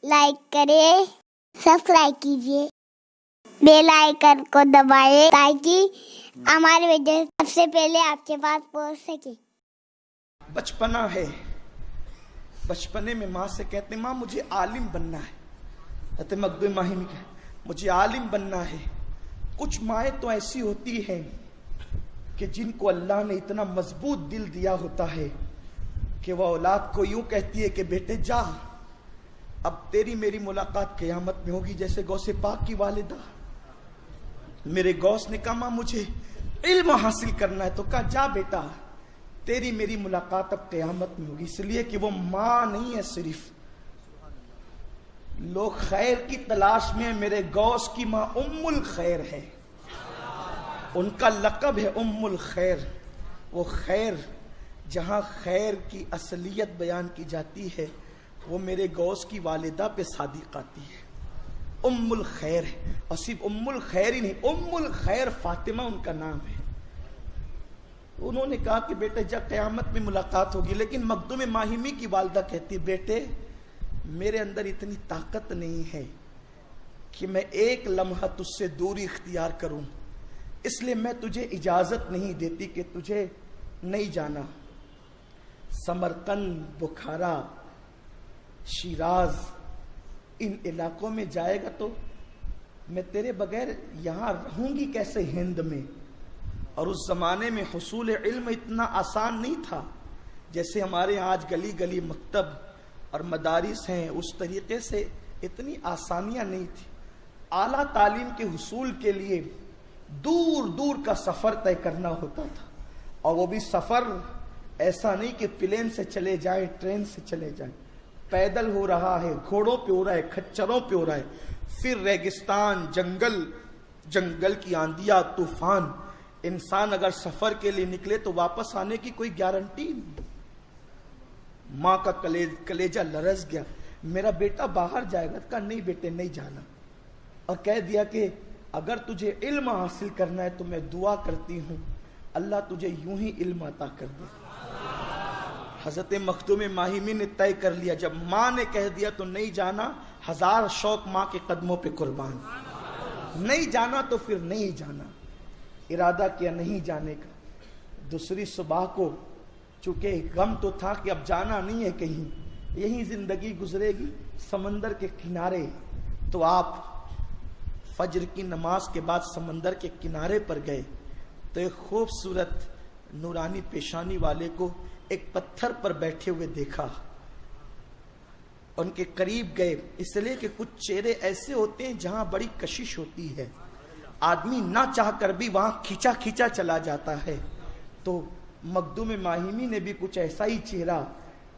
Like کریں، subscribe کیجیے، bell icon کو دبائیں تاکہ ہماری ویڈیو سب سے پہلے آپ کے پاس پہنچ سکے۔ بچپنا ہے، بچپنے میں ماں سے کہتے ہیں ماں مجھے عالم بننا ہے، حضرت مخدوم ماہمی کہ مجھے عالم بننا ہے۔ کچھ مائیں تو ایسی ہوتی ہیں کہ جن کو اللہ نے اتنا مضبوط دل دیا ہوتا ہے کہ وہ اولاد کو یوں کہتی ہے کہ بیٹے جا، اب تیری میری ملاقات قیامت میں ہوگی، جیسے غوث پاک کی والدہ۔ میرے غوث نے کہا ماں مجھے علم حاصل کرنا ہے، تو کہا جا بیٹا تیری میری ملاقات اب قیامت میں ہوگی، اس لیے کہ وہ ماں نہیں ہے صرف، لوگ خیر کی تلاش میں، میرے غوث کی ماں ام الخیر ہے، ان کا لقب ہے ام الخیر۔ وہ خیر جہاں خیر کی اصلیت بیان کی جاتی ہے وہ میرے غوث کی والدہ پہ صادق آتی ہے، ام الخیر ہے، اور صرف ام الخیر ہی نہیں، ام الخیر فاطمہ ان کا نام ہے۔ انہوں نے کہا کہ بیٹے جب قیامت میں ملاقات ہوگی، لیکن مخدوم ماہمی کی والدہ کہتی بیٹے میرے اندر اتنی طاقت نہیں ہے کہ میں ایک لمحہ تجھ سے دوری اختیار کروں، اس لیے میں تجھے اجازت نہیں دیتی کہ تجھے نہیں جانا۔ سمرقند، بخارا، شیراز، ان علاقوں میں جائے گا تو میں تیرے بغیر یہاں رہوں گی کیسے ہند میں؟ اور اس زمانے میں حصول علم اتنا آسان نہیں تھا جیسے ہمارے آج گلی گلی مکتب اور مدارس ہیں، اس طریقے سے اتنی آسانیاں نہیں تھی۔ اعلیٰ تعلیم کے حصول کے لیے دور دور کا سفر طے کرنا ہوتا تھا، اور وہ بھی سفر ایسا نہیں کہ پلین سے چلے جائیں، ٹرین سے چلے جائیں، پیدل ہو رہا ہے، گھوڑوں پہ ہو رہا ہے، کھچروں پہ ہو رہا ہے، پھر ریگستان، جنگل کی آندیاں، طوفان۔ انسان اگر سفر کے لیے نکلے تو واپس آنے کی کوئی گارنٹی نہیں۔ ماں کا کلیجہ لرز گیا، میرا بیٹا باہر جائے گا، کہا نہیں بیٹے نہیں جانا، اور کہہ دیا کہ اگر تجھے علم حاصل کرنا ہے تو میں دعا کرتی ہوں اللہ تجھے یوں ہی علم عطا کر دے۔ حضرت مخدوم ماہمی نے طے کر لیا، جب ماں نے کہہ دیا تو نہیں جانا، ہزار شوق ماں کے قدموں پہ قربان، نہیں جانا تو پھر نہیں جانا۔ ارادہ کیا نہیں جانے کا۔ دوسری صبح کو چونکہ غم تو تھا کہ اب جانا نہیں ہے کہیں، یہیں زندگی گزرے گی سمندر کے کنارے، تو آپ فجر کی نماز کے بعد سمندر کے کنارے پر گئے تو ایک خوبصورت نورانی پیشانی والے کو ایک پتھر پر بیٹھے ہوئے دیکھا، ان کے قریب گئے، اس لیے کہ کچھ چہرے ایسے ہوتے ہیں جہاں بڑی کشش ہوتی ہے، آدمی نہ چاہ کر بھی وہاں کھینچا کھینچا چلا جاتا ہے۔ تو مخدوم ماہمی نے بھی کچھ ایسا ہی چہرہ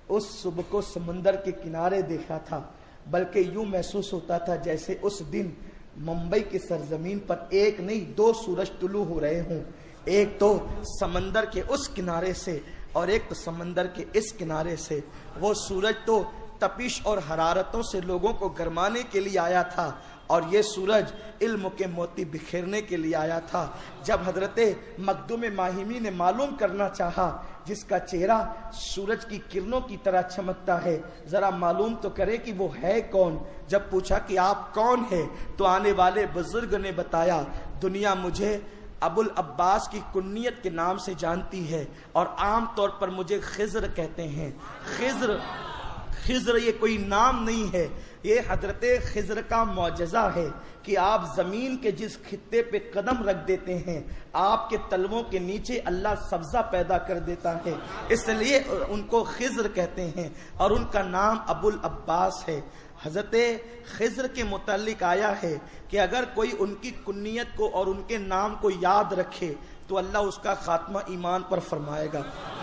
اس صبح کو سمندر کے کنارے دیکھا تھا، بلکہ یوں محسوس ہوتا تھا جیسے اس دن ممبئی کی سرزمین پر ایک نہیں دو سورج طلوع ہو رہے ہوں، ایک تو سمندر کے اس کنارے سے اور ایک تو سمندر کے اس کنارے سے۔ وہ سورج تو تپش اور حرارتوں سے لوگوں کو گرمانے کے لیے آیا تھا، اور یہ سورج علم کے موتی بکھیرنے کے لیے آیا تھا۔ جب حضرت مخدوم ماہمی نے معلوم کرنا چاہا جس کا چہرہ سورج کی کرنوں کی طرح چمکتا ہے، ذرا معلوم تو کرے کہ وہ ہے کون۔ جب پوچھا کہ آپ کون ہیں تو آنے والے بزرگ نے بتایا دنیا مجھے ابو العباس کی کنیت کے نام سے جانتی ہے، اور عام طور پر مجھے خضر کہتے ہیں۔ خضر یہ کوئی نام نہیں ہے، یہ حضرت خضر کا معجزہ ہے کہ آپ زمین کے جس خطے پہ قدم رکھ دیتے ہیں آپ کے تلووں کے نیچے اللہ سبزہ پیدا کر دیتا ہے، اس لیے ان کو خضر کہتے ہیں، اور ان کا نام ابو العباس ہے۔ حضرت خضر کے متعلق آیا ہے کہ اگر کوئی ان کی کنیت کو اور ان کے نام کو یاد رکھے تو اللہ اس کا خاتمہ ایمان پر فرمائے گا۔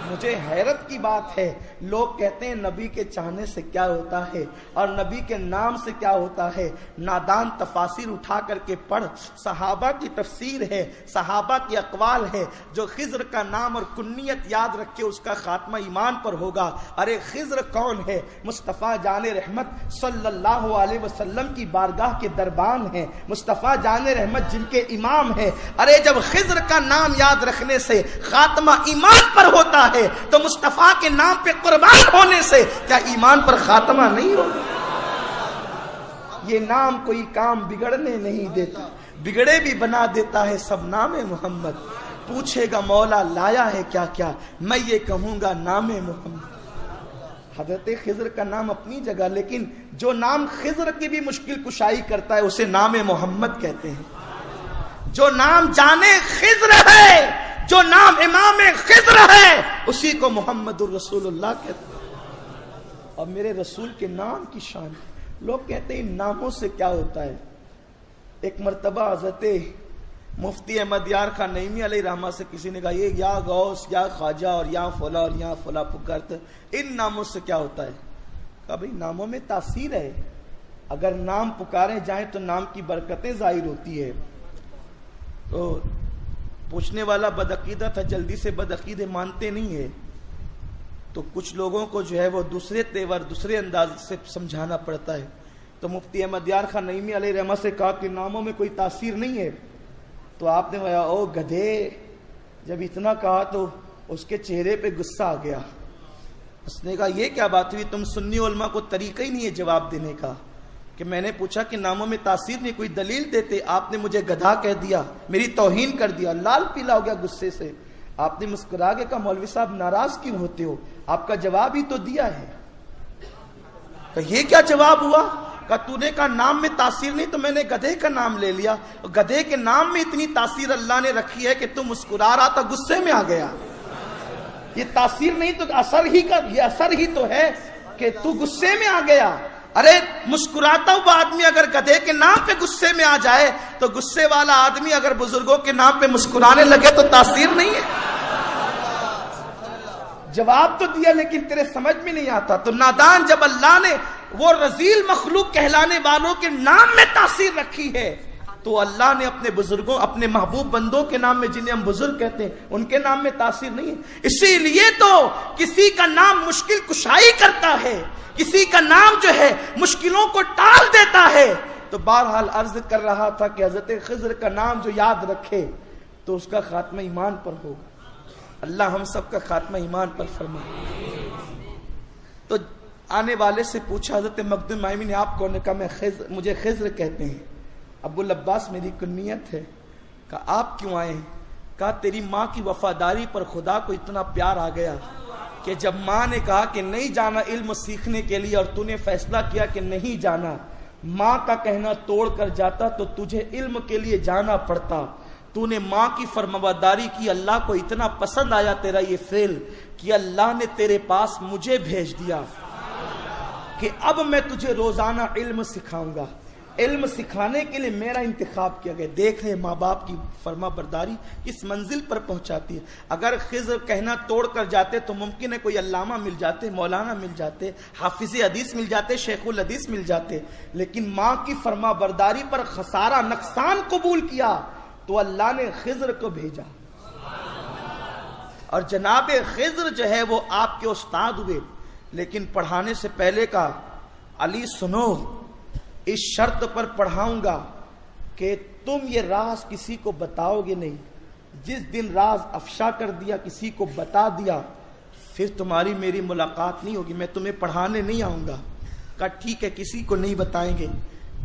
مجھے حیرت کی بات ہے، لوگ کہتے ہیں نبی کے چاہنے سے کیا ہوتا ہے اور نبی کے نام سے کیا ہوتا ہے، نادان تفاسیر اٹھا کر کے پڑھ، صحابہ کی تفسیر ہے، صحابہ کی اقوال ہے، جو خضر کا نام اور کنیت یاد رکھے اس کا خاتمہ ایمان پر ہوگا۔ ارے خضر کون ہے؟ مصطفیٰ جان رحمت صلی اللہ علیہ وسلم کی بارگاہ کے دربان ہیں، مصطفیٰ جان رحمت جن کے امام ہیں۔ ارے جب خضر کا نام یاد رکھنے سے خاتمہ ایمان پر ہوتا ہے تو مصطفیٰ کے نام پہ قربان ہونے سے کیا ایمان پر خاتمہ نہیں ہوگا؟ یہ نام کوئی کام بگڑنے نہیں دیتا، بگڑے بھی بنا دیتا ہے سب نام محمد۔ پوچھے گا مولا لایا ہے کیا کیا، میں یہ کہوں گا نام محمد۔ حضرت خضر کا نام اپنی جگہ، لیکن جو نام خضر کی بھی مشکل کشائی کرتا ہے اسے نام محمد کہتے ہیں۔ جو نام جانے خضر ہے، جو نام امام خضر ہے، اسی کو محمد الرسول اللہ کہتے ہیں۔ اور میرے رسول کے نام کی شان، لوگ کہتے ہیں ان ناموں سے کیا ہوتا ہے۔ ایک مرتبہ حضرت مفتی احمد یار خان نعیمی علیہ رحمہ سے کسی نے کہا یہ یا غوث یا خواجہ اور یا فلاں اور یا فلاں پکارتے، ان ناموں سے کیا ہوتا ہے؟ کہا بھئی ناموں میں تاثیر ہے، اگر نام پکارے جائیں تو نام کی برکتیں ظاہر ہوتی ہے۔ تو پوچھنے والا بدعقیدہ تھا، جلدی سے بدعقیدے مانتے نہیں ہے، تو کچھ لوگوں کو جو ہے وہ دوسرے تیور دوسرے انداز سے سمجھانا پڑتا ہے۔ تو مفتی احمد یار خان نعیمی علیہ رحمہ سے کہا کہ ناموں میں کوئی تاثیر نہیں ہے، تو آپ نے کہا او گدھے، جب اتنا کہا تو اس کے چہرے پہ غصہ آ گیا۔ اس نے کہا یہ کیا بات ہوئی، تم سنی علماء کو طریقہ ہی نہیں ہے جواب دینے کا، کہ میں نے پوچھا کہ ناموں میں تاثیر نہیں، کوئی دلیل دیتے، آپ نے مجھے گدھا کہہ دیا، میری توہین کر دیا، لال پیلا ہو گیا غصے سے۔ آپ نے مسکرا کے کہا مولوی صاحب ناراض کیوں ہوتے ہو، آپ کا جواب ہی تو دیا ہے۔ کہ یہ کیا جواب ہوا؟ کہ تو نے کہا نام میں تاثیر نہیں تو میں نے گدھے کا نام لے لیا، گدھے کے نام میں اتنی تاثیر اللہ نے رکھی ہے کہ تو مسکرا رہا تھا غصے میں آ گیا۔ یہ تاثیر نہیں تو اثر ہی کا، یہ اثر ہی تو ہے کہ تو غصے میں آ گیا۔ ارے مسکراتا ہوا آدمی اگر گدھے کے نام پہ غصے میں آ جائے تو غصے والا آدمی اگر بزرگوں کے نام پہ مسکرانے لگے تو تاثیر نہیں ہے۔ جواب تو دیا لیکن تیرے سمجھ میں نہیں آتا۔ تو نادان جب اللہ نے وہ رذیل مخلوق کہلانے والوں کے نام میں تاثیر رکھی ہے تو اللہ نے اپنے بزرگوں، اپنے محبوب بندوں کے نام میں جنہیں ہم بزرگ کہتے ہیں ان کے نام میں تاثیر نہیں ہے۔ اسی لیے تو کسی کا نام مشکل کشائی کرتا ہے، کسی کا نام جو ہے مشکلوں کو ٹال دیتا ہے۔ تو بہرحال عرض کر رہا تھا کہ حضرت خضر کا نام جو یاد رکھے تو اس کا خاتمہ ایمان پر ہوگا۔ اللہ ہم سب کا خاتمہ ایمان پر فرمائے۔ تو آنے والے سے پوچھا حضرت مخدوم مائمی نے آپ کون؟ نے کہا میں خضر، مجھے خضر کہتے ہیں، ابو العباس میری کنیت ہے۔ کہا آپ کیوں آئے؟ کہا تیری ماں کی وفاداری پر خدا کو اتنا پیار آ گیا کہ جب ماں نے کہا کہ نہیں جانا علم سیکھنے کے لیے اور تو نے فیصلہ کیا کہ نہیں جانا، ماں کا کہنا توڑ کر جاتا تو تجھے علم کے لیے جانا پڑتا۔ تو نے ماں کی فرمانبرداری کی، اللہ کو اتنا پسند آیا تیرا یہ فعل کہ اللہ نے تیرے پاس مجھے بھیج دیا کہ اب میں تجھے روزانہ علم سکھاؤں گا۔ علم سکھانے کے لیے میرا انتخاب کیا گیا۔ دیکھ رہے ماں باپ کی فرما برداری کس منزل پر پہنچاتی ہے۔ اگر خضر کہنا توڑ کر جاتے تو ممکن ہے کوئی علامہ مل جاتے، مولانا مل جاتے، حافظ حدیث مل جاتے، شیخ الحدیث مل جاتے، لیکن ماں کی فرما برداری پر خسارہ نقصان قبول کیا تو اللہ نے خضر کو بھیجا۔ اور جناب خضر جو ہے وہ آپ کے استاد ہوئے، لیکن پڑھانے سے پہلے کا علی سنو، اس شرط پر پڑھاؤں گا کہ تم یہ راز کسی کو بتاؤ گے نہیں۔ جس دن راز افشا کر دیا، کسی کو بتا دیا، پھر تمہاری میری ملاقات نہیں ہوگی، میں تمہیں پڑھانے نہیں آؤں گا۔ کہا ٹھیک ہے، کسی کو نہیں بتائیں گے۔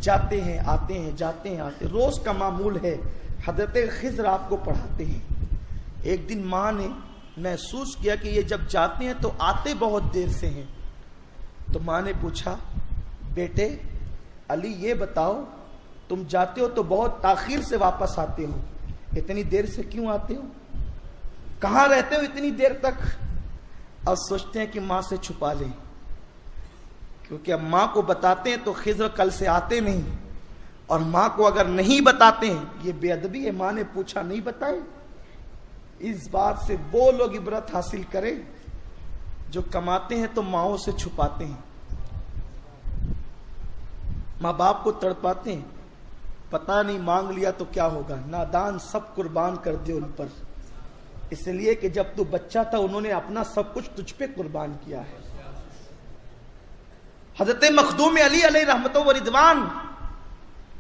جاتے ہیں آتے ہیں، جاتے ہیں آتے، روز کا معمول ہے۔ حضرت خضر آپ کو پڑھاتے ہیں۔ ایک دن ماں نے محسوس کیا کہ یہ جب جاتے ہیں تو آتے بہت دیر سے ہیں، تو ماں نے پوچھا بیٹے علی یہ بتاؤ تم جاتے ہو تو بہت تاخیر سے واپس آتے ہو، اتنی دیر سے کیوں آتے ہو؟ کہاں رہتے ہو اتنی دیر تک؟ اب سوچتے ہیں کہ ماں سے چھپا لیں، کیونکہ اب ماں کو بتاتے ہیں تو خضر کل سے آتے نہیں، اور ماں کو اگر نہیں بتاتے ہیں یہ بے ادبی ہے۔ ماں نے پوچھا نہیں بتائے۔ اس بات سے وہ لوگ عبرت حاصل کریں جو کماتے ہیں تو ماؤں سے چھپاتے ہیں، ماں باپ کو تڑپاتے ہیں، پتہ نہیں مانگ لیا تو کیا ہوگا۔ نادان سب قربان کر دے ان پر، اس لیے کہ جب تو بچہ تھا انہوں نے اپنا سب کچھ تجھ پہ قربان کیا ہے۔ حضرت مخدوم علی علیہ رحمت و رضوان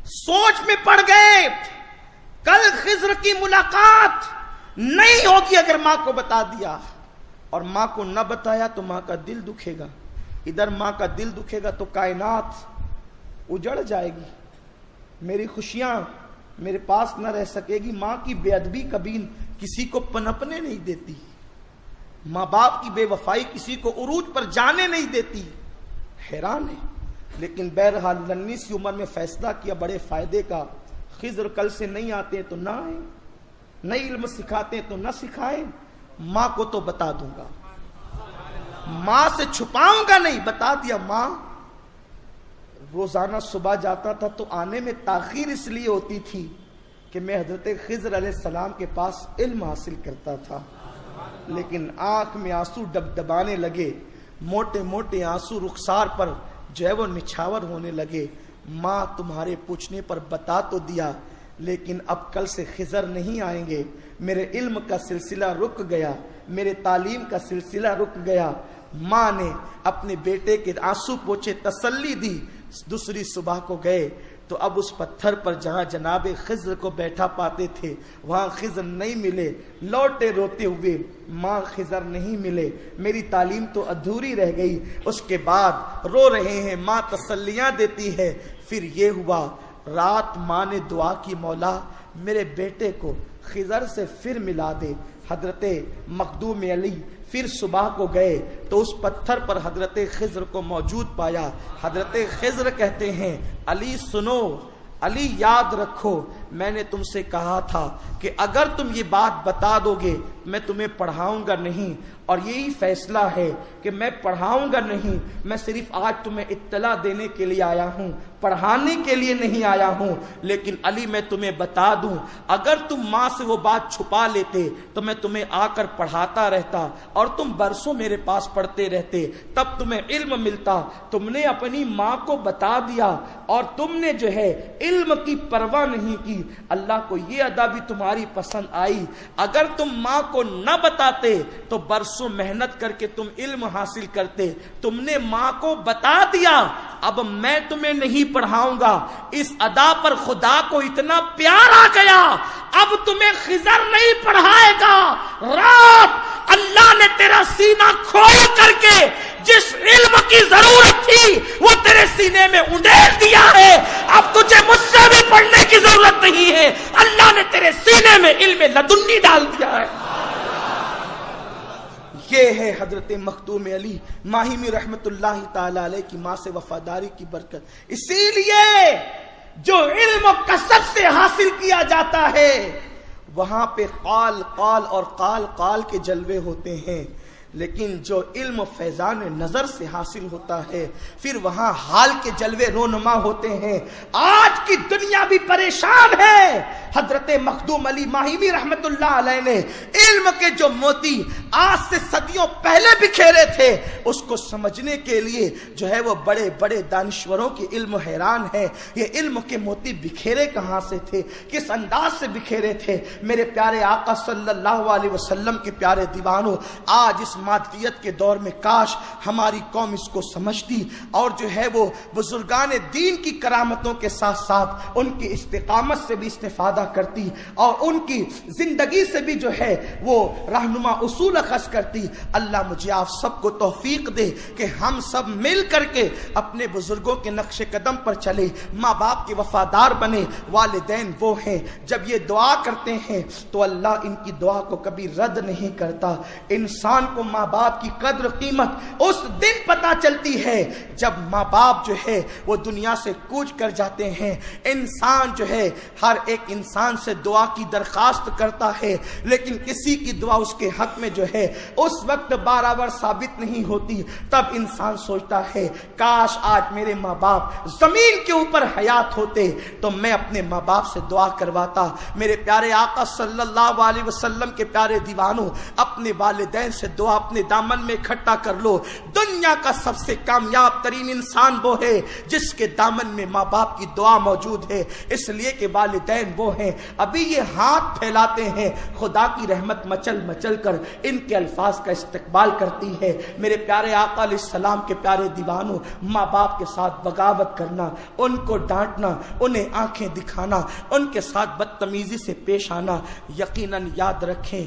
سوچ میں پڑ گئے، کل خضر کی ملاقات نہیں ہوگی اگر ماں کو بتا دیا، اور ماں کو نہ بتایا تو ماں کا دل دکھے گا۔ ادھر ماں کا دل دکھے گا تو کائنات اجڑ جائے گی، میری خوشیاں میرے پاس نہ رہ سکے گی۔ ماں کی بے ادبی کبھی کسی کو پنپنے نہیں دیتی، ماں باپ کی بے وفائی کسی کو عروج پر جانے نہیں دیتی۔ حیران ہے، لیکن بہرحال ننھی سی عمر میں فیصلہ کیا بڑے فائدے کا، خضر کل سے نہیں آتے تو نہ آئیں، نئی علم سکھاتے تو نہ سکھائیں، ماں کو تو بتا دوں گا، ماں سے چھپاؤں گا نہیں۔ بتا دیا ماں۔ روزانہ صبح جاتا تھا تو آنے میں تاخیر اس لیے ہوتی تھی کہ میں حضرت خضر علیہ السلام کے پاس علم حاصل کرتا تھا، لیکن آنکھ میں آنسو ڈبڈبانے لگے، موٹے موٹے آنسو رخسار پر جو ہے وہ نچھاور ہونے لگے۔ ماں تمہارے پوچھنے پر بتا تو دیا، لیکن اب کل سے خضر نہیں آئیں گے، میرے علم کا سلسلہ رک گیا، میرے تعلیم کا سلسلہ رک گیا۔ ماں نے اپنے بیٹے کے آنسو پوچھے تسلی دی۔ دوسری صبح کو گئے تو اب اس پتھر پر جہاں جناب خضر کو بیٹھا پاتے تھے وہاں خضر نہیں ملے، لوٹے روتے ہوئے، ماں خضر نہیں ملے، میری تعلیم تو ادھوری رہ گئی۔ اس کے بعد رو رہے ہیں، ماں تسلیاں دیتی ہے۔ پھر یہ ہوا، رات ماں نے دعا کی، مولا میرے بیٹے کو خضر سے پھر ملا دے۔ حضرت مخدوم علی پھر صبح کو گئے تو اس پتھر پر حضرت خضر کو موجود پایا۔ حضرت خضر کہتے ہیں، علی سنو، علی یاد رکھو، میں نے تم سے کہا تھا کہ اگر تم یہ بات بتا دو گے میں تمہیں پڑھاؤں گا نہیں، اور یہی فیصلہ ہے کہ میں پڑھاؤں گا نہیں، میں صرف آج تمہیں اطلاع دینے کے لیے آیا ہوں، پڑھانے کے لیے نہیں آیا ہوں۔ لیکن علی میں تمہیں بتا دوں، اگر تم ماں سے وہ بات چھپا لیتے تو میں تمہیں آ کر پڑھاتا رہتا اور تم برسوں میرے پاس پڑھتے رہتے، تب تمہیں علم ملتا۔ تم نے اپنی ماں کو بتا دیا اور تم نے جو ہے علم کی پرواہ نہیں کی۔ اللہ کو یہ ادا بھی تمہاری پسند آئی، اگر تم ماں کو نہ بتاتے تو برسوں محنت کر کے تم علم حاصل کرتے۔ تم نے ماں کو بتا دیا، اب میں تمہیں نہیں پڑھاؤں گا۔ اس ادا پر خدا کو اتنا پیار آ گیا، اب تمہیں خضر نہیں پڑھائے گا۔ رات اللہ نے تیرا سینہ کھول کر کے جس علم کی ضرورت تھی وہ تیرے سینے میں انڈیل دیا ہے، اب تجھے مجھ سے بھی پڑھنے کی ضرورت نہیں ہے، اللہ نے تیرے سینے میں علم لدنی ڈال دیا ہے۔ یہ ہے حضرت مخدوم علی ماہمی رحمت اللہ تعالی علیہ کی ماں سے وفاداری کی برکت۔ اسی لیے جو علم و کسب سے حاصل کیا جاتا ہے وہاں پہ قال قال اور قال قال کے جلوے ہوتے ہیں، لیکن جو علم فیضان نظر سے حاصل ہوتا ہے پھر وہاں حال کے جلوے رونما ہوتے ہیں۔ آج کی دنیا بھی پریشان ہے۔ حضرت مخدوم علی ماہمی رحمت اللہ علیہ نے علم کے جو موتی آج سے صدیوں پہلے بکھیرے تھے اس کو سمجھنے کے لیے جو ہے وہ بڑے بڑے دانشوروں کی علم حیران ہے۔ یہ علم کے موتی بکھیرے کہاں سے تھے، کس انداز سے بکھیرے تھے؟ میرے پیارے آقا صلی اللہ علیہ وسلم کے پیارے دیوانوں، آج اس مادیت کے دور میں کاش ہماری قوم اس کو سمجھتی اور جو ہے وہ بزرگان دین کی کرامتوں کے ساتھ ساتھ ان کی استقامت سے بھی استفادہ کرتی اور ان کی زندگی سے بھی جو ہے وہ رہنما اصول اخذ کرتی۔ اللہ مجھے آپ سب کو توفیق دے کہ ہم سب مل کر کے اپنے بزرگوں کے نقش قدم پر چلے، ماں باپ کے وفادار بنے۔ والدین وہ ہیں جب یہ دعا کرتے ہیں تو اللہ ان کی دعا کو کبھی رد نہیں کرتا۔ انسان کو ماں باپ کی قدر قیمت اس دن پتہ چلتی ہے جب ماں باپ جو ہے وہ دنیا سے کوچ کر جاتے ہیں۔ انسان جو ہے ہر ایک انسان سے دعا کی درخواست کرتا ہے، لیکن کسی کی دعا اس کے حق میں جو ہے اس وقت برابر ثابت نہیں ہوتی۔ تب انسان سوچتا ہے کاش آج میرے ماں باپ زمین کے اوپر حیات ہوتے تو میں اپنے ماں باپ سے دعا کرواتا۔ میرے پیارے آقا صلی اللہ علیہ وسلم کے پیارے دیوانوں، اپنے والدین سے دعا اپنے دامن میں اکٹھا کر لو۔ دنیا کا سب سے کامیاب ترین انسان وہ ہے جس کے دامن میں ماں باپ کی دعا موجود ہے، اس لیے کہ والدین وہ ہیں ابھی یہ ہاتھ پھیلاتے ہیں، خدا کی رحمت مچل مچل کر ان کے الفاظ کا استقبال کرتی ہے۔ میرے پیارے آقا علیہ السلام کے پیارے دیوانوں، ماں باپ کے ساتھ بغاوت کرنا، ان کو ڈانٹنا، انہیں آنکھیں دکھانا، ان کے ساتھ بدتمیزی سے پیش آنا، یقیناً یاد رکھیں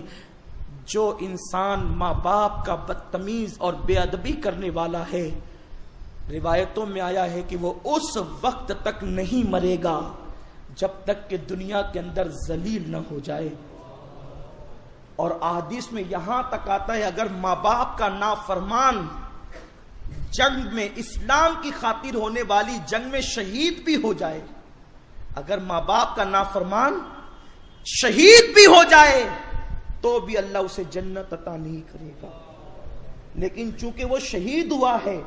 جو انسان ماں باپ کا بدتمیز اور بے ادبی کرنے والا ہے روایتوں میں آیا ہے کہ وہ اس وقت تک نہیں مرے گا جب تک کہ دنیا کے اندر ذلیل نہ ہو جائے. اور احادیث میں یہاں تک آتا ہے اگر ماں باپ کا نافرمان جنگ میں، اسلام کی خاطر ہونے والی جنگ میں شہید بھی ہو جائے، اگر ماں باپ کا نافرمان شہید بھی ہو جائے تو بھی اللہ اسے جنت عطا نہیں کرے گا. لیکن چونکہ وہ شہید ہوا ہے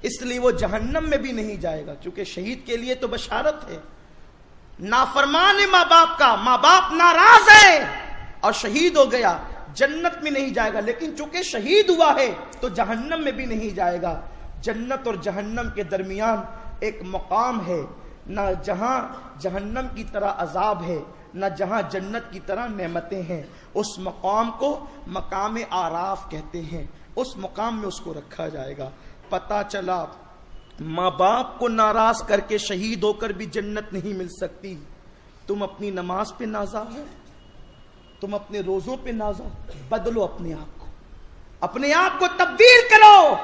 اس لیے وہ جہنم میں بھی نہیں جائے گا، چونکہ شہید کے لیے تو بشارت ہے. نافرمان ہے ماں باپ کا، ماں باپ ناراض ہے اور شہید ہو گیا، جنت میں نہیں جائے گا. لیکن چونکہ شہید ہوا ہے تو جہنم میں بھی نہیں جائے گا. جنت اور جہنم کے درمیان ایک مقام ہے، نہ جہاں جہنم کی طرح عذاب ہے نہ جہاں جنت کی طرح نعمتیں ہیں. اس مقام کو مقام آراف کہتے ہیں. اس مقام میں اس کو رکھا جائے گا. پتہ چلا ماں باپ کو ناراض کر کے شہید ہو کر بھی جنت نہیں مل سکتی. تم اپنی نماز پہ نازا ہو، تم اپنے روزوں پہ نازا، بدلو اپنے آپ کو تبدیل کرو.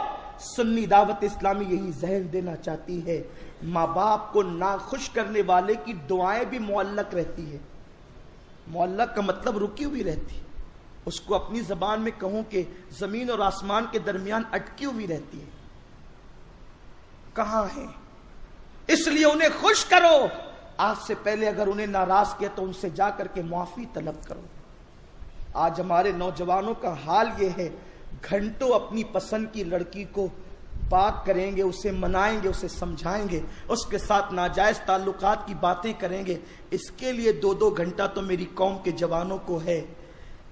سنی دعوت اسلامی یہی ذہن دینا چاہتی ہے. ماں باپ کو ناخوش کرنے والے کی دعائیں بھی معلق رہتی ہے. معلق کا مطلب رکی ہوئی رہتی. اس کو اپنی زبان میں کہوں کہ زمین اور آسمان کے درمیان اٹکی ہوئی رہتی ہے. کہاں ہیں؟ اس لیے انہیں خوش کرو. آج سے پہلے اگر انہیں ناراض کیا تو ان سے جا کر کے معافی طلب کرو. آج ہمارے نوجوانوں کا حال یہ ہے، گھنٹوں اپنی پسند کی لڑکی کو بات کریں گے، اسے منائیں گے، اسے سمجھائیں گے، اس کے ساتھ ناجائز تعلقات کی باتیں کریں گے. اس کے لیے 2 گھنٹہ تو میری قوم کے جوانوں کو ہے.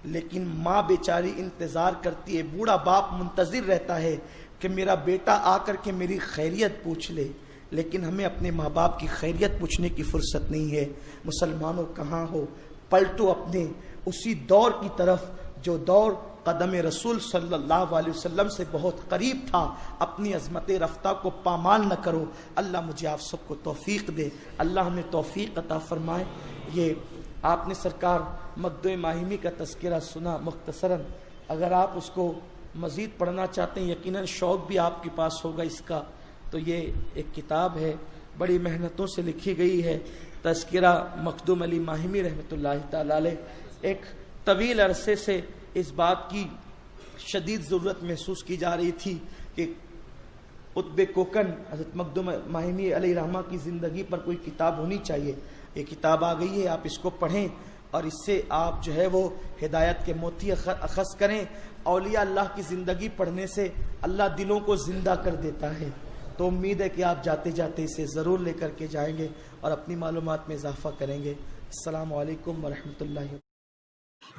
لیکن ماں بیچاری انتظار کرتی ہے، بوڑھا باپ منتظر رہتا ہے کہ میرا بیٹا آ کر کے میری خیریت پوچھ لے. لیکن ہمیں اپنے ماں باپ کی خیریت پوچھنے کی فرصت نہیں ہے. مسلمانوں کہاں ہو؟ پلٹو اپنے اسی دور کی طرف جو دور قدم رسول صلی اللہ علیہ وسلم سے بہت قریب تھا. اپنی عظمت رفتہ کو پامال نہ کرو. اللہ مجھے آپ سب کو توفیق دے. اللہ ہمیں توفیق عطا فرمائے. یہ آپ نے سرکار مقدم ماہمی کا تذکرہ سنا مختصراً. اگر آپ اس کو مزید پڑھنا چاہتے ہیں، یقیناً شوق بھی آپ کے پاس ہوگا اس کا، تو یہ ایک کتاب ہے، بڑی محنتوں سے لکھی گئی ہے. تذکرہ مخدوم علی ماہمی رحمۃ اللہ تعالی علیہ. ایک طویل عرصے سے اس بات کی شدید ضرورت محسوس کی جا رہی تھی کہ قطب کوکن حضرت مخدوم ماہمی علیہ رحمہ کی زندگی پر کوئی کتاب ہونی چاہیے. یہ کتاب آ گئی ہے، آپ اس کو پڑھیں اور اس سے آپ جو ہے وہ ہدایت کے موتی اخذ کریں. اولیاء اللہ کی زندگی پڑھنے سے اللہ دلوں کو زندہ کر دیتا ہے. تو امید ہے کہ آپ جاتے جاتے اسے ضرور لے کر کے جائیں گے اور اپنی معلومات میں اضافہ کریں گے. السلام علیکم ورحمۃ اللہ.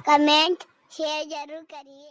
کمنٹ شیئر ضرور کریے.